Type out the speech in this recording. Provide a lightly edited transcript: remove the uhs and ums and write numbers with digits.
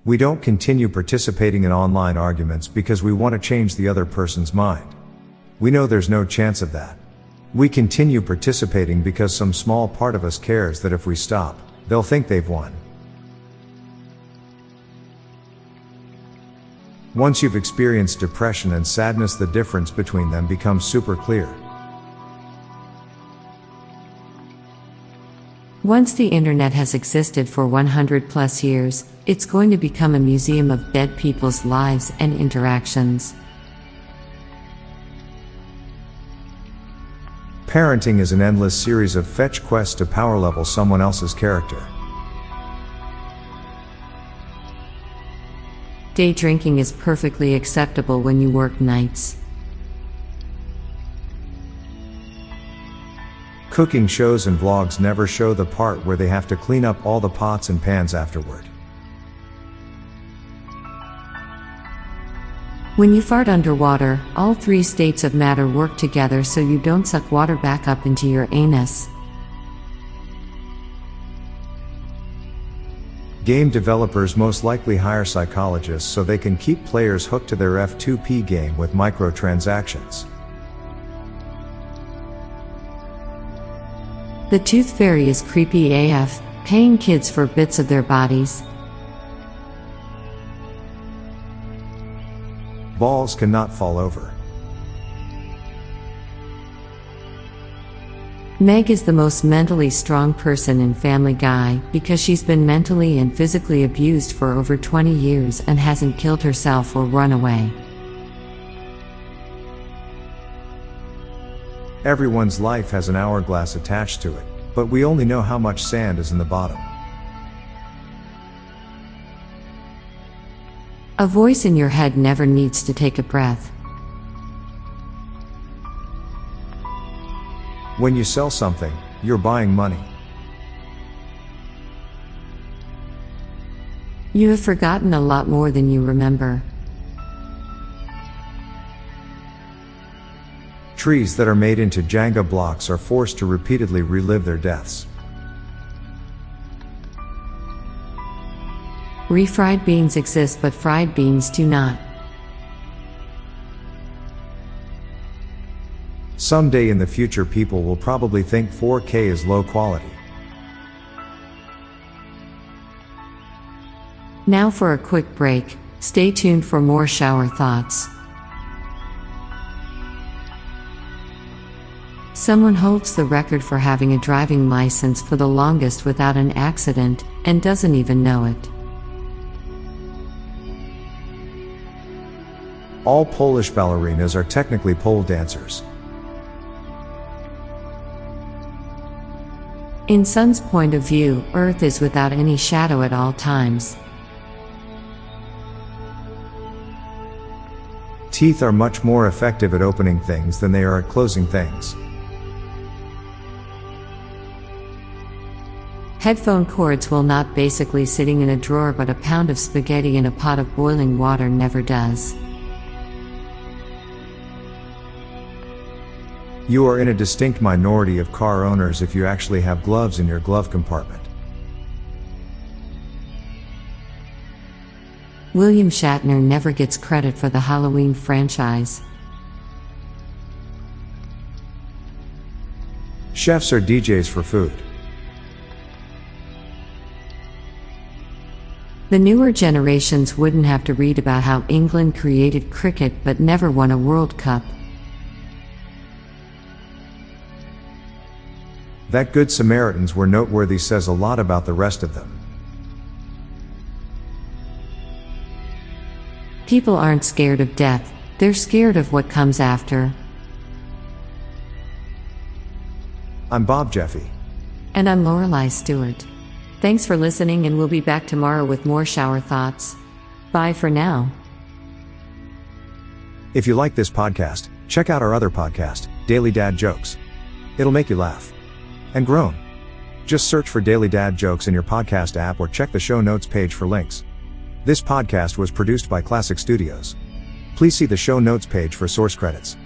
We don't continue participating in online arguments because we want to change the other person's mind. We know there's no chance of that. We continue participating because some small part of us cares that if we stop, they'll think they've won. Once you've experienced depression and sadness, the difference between them becomes super clear. Once the internet has existed for 100 plus years, it's going to become a museum of dead people's lives and interactions. Parenting is an endless series of fetch quests to power level someone else's character. Day drinking is perfectly acceptable when you work nights. Cooking shows and vlogs never show the part where they have to clean up all the pots and pans afterward. When you fart underwater, all three states of matter work together so you don't suck water back up into your anus. Game developers most likely hire psychologists so they can keep players hooked to their F2P game with microtransactions. The Tooth Fairy is creepy AF, paying kids for bits of their bodies. Balls cannot fall over. Meg is the most mentally strong person in Family Guy because she's been mentally and physically abused for over 20 years and hasn't killed herself or run away. Everyone's life has an hourglass attached to it, but we only know how much sand is in the bottom. A voice in your head never needs to take a breath. When you sell something, you're buying money. You have forgotten a lot more than you remember. Trees that are made into Jenga blocks are forced to repeatedly relive their deaths. Refried beans exist but fried beans do not. Someday in the future people will probably think 4K is low quality. Now for a quick break, stay tuned for more shower thoughts. Someone holds the record for having a driving license for the longest without an accident, and doesn't even know it. All Polish ballerinas are technically pole dancers. In Sun's point of view, Earth is without any shadow at all times. Teeth are much more effective at opening things than they are at closing things. Headphone cords will not basically sitting in a drawer, but a pound of spaghetti in a pot of boiling water never does. You are in a distinct minority of car owners if you actually have gloves in your glove compartment. William Shatner never gets credit for the Halloween franchise. Chefs are DJs for food. The newer generations wouldn't have to read about how England created cricket but never won a World Cup. That Good Samaritans were noteworthy says a lot about the rest of them. People aren't scared of death, they're scared of what comes after. I'm Bob Jeffy. And I'm Lorelei Stewart. Thanks for listening, and we'll be back tomorrow with more shower thoughts. Bye for now. If you like this podcast, check out our other podcast, Daily Dad Jokes. It'll make you laugh. And groan. Just search for Daily Dad Jokes in your podcast app or check the show notes page for links. This podcast was produced by Klassic Studios. Please see the show notes page for source credits.